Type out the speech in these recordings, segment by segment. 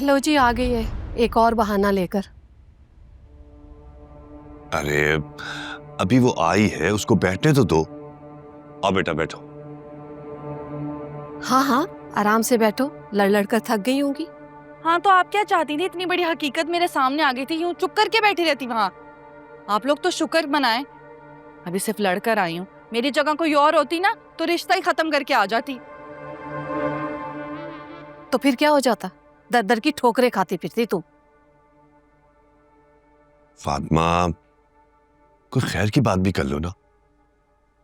लो जी, आ गई है एक और बहाना लेकर। अरे अभी वो आई है, उसको बैठने तो दो। आओ बेटा बैठो। हाँ हाँ, आराम से बैठो, लड़ लड़ कर थक गई होंगी। हाँ तो आप क्या चाहती थी? इतनी बड़ी हकीकत मेरे सामने आ गई थी, यूं चुप करके बैठी रहती वहां। आप लोग तो शुक्र मनाएं, अभी सिर्फ लड़कर आई हूँ। मेरी जगह कोई और होती ना तो रिश्ता ही खत्म करके आ जाती। तो फिर क्या हो जाता? दर दर की ठोकरें खाती फिरती तुम। फातिमा, कोई खैर की बात भी कर लो ना।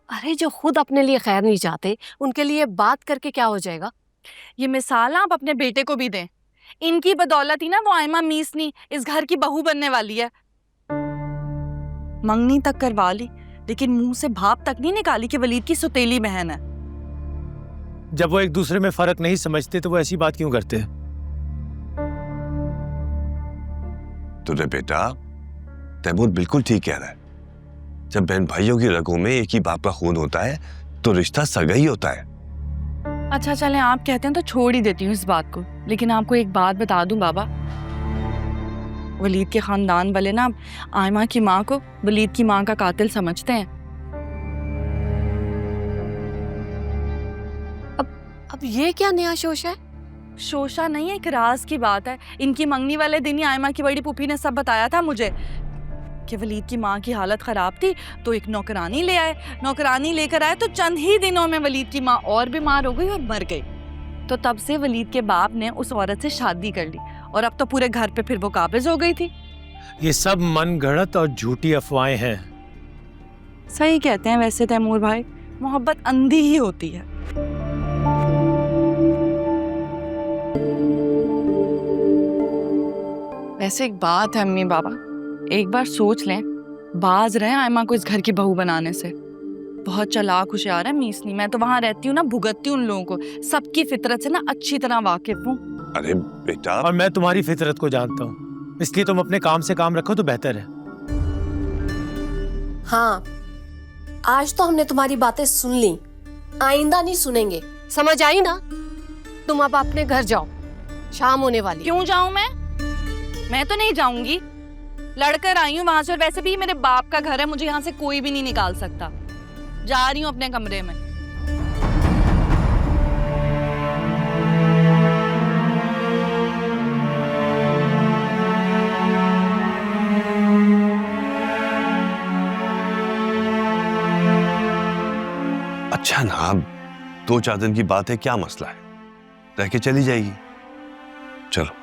अरे जो खुद अपने लिए खैर नहीं चाहते, उनके लिए बात करके क्या हो जाएगा? ये मिसाल आप अपने बेटे को भी दें। इनकी बदौलत ही ना वो आयमा मीसनी इस घर की बहू बनने वाली है। मंगनी तक करवा ली, लेकिन मुंह से भाप तक नहीं निकाली कि वलीद की सौतेली बहन है। जब वो एक दूसरे में फर्क नहीं समझते तो वो ऐसी बात क्यों करते हैं? तुझे बेटा, तैमूर बिल्कुल ठीक कह रहा है। जब बहन भाइयों की रगों में एक ही बाप का खून होता है तो रिश्ता सगा ही होता है। अच्छा चलें, आप कहते हैं तो छोड़ ही देती हूँ इस बात को, लेकिन आपको एक बात बता दूं बाबा, वलीद के खानदान वाले ना आयमा की माँ को वलीद की माँ का कातिल समझते हैं। अब ये क्या नया शोशा है? शोशा नहीं है, एक राज की बात है। इनकी मंगनी वाले दिन ही आयमा की बड़ी पुफी ने सब बताया था मुझे कि वलीद की माँ की हालत खराब थी तो एक नौकरानी ले आए। नौकरानी लेकर आए तो चंद ही दिनों में वलीद की माँ और बीमार हो गई और मर गई। तो तब से वलीद के बाप ने उस औरत से शादी कर ली और अब तो पूरे घर पे फिर वो काबिज हो गई थी। ये सब मनगढ़ंत और झूठी अफवाहें हैं। सही कहते हैं वैसे तैमूर भाई, मोहब्बत अंधी ही होती है। वैसे एक बात है अम्मी बाबा, एक बार सोच लें, बाज रहे आयमा को इस घर की बहू बनाने से। बहुत चालाक होशियार है मीसनी। मैं तो वहां रहती हूँ ना, भुगतती हूँ उन लोगों को, सबकी फितरत से ना अच्छी तरह वाकिफ हूँ। अरे बेटा, और मैं तुम्हारी फितरत को जानता हूँ, इसलिए तुम अपने काम से काम रखो तो बेहतर है। हाँ, आज तो हमने तुम्हारी बातें सुन ली, आइंदा नहीं सुनेंगे, समझ आई ना? तुम अब अपने घर जाओ, शाम होने वाली। क्यों जाऊं मैं तो नहीं जाऊंगी। लड़कर आई हूँ वहां से, और वैसे भी मेरे बाप का घर है, मुझे यहाँ से कोई भी नहीं निकाल सकता। जा रही हूँ अपने कमरे में। अच्छा ना, 2-4 दिन की बात है, क्या मसला है, रह के चली जाएगी। चलो।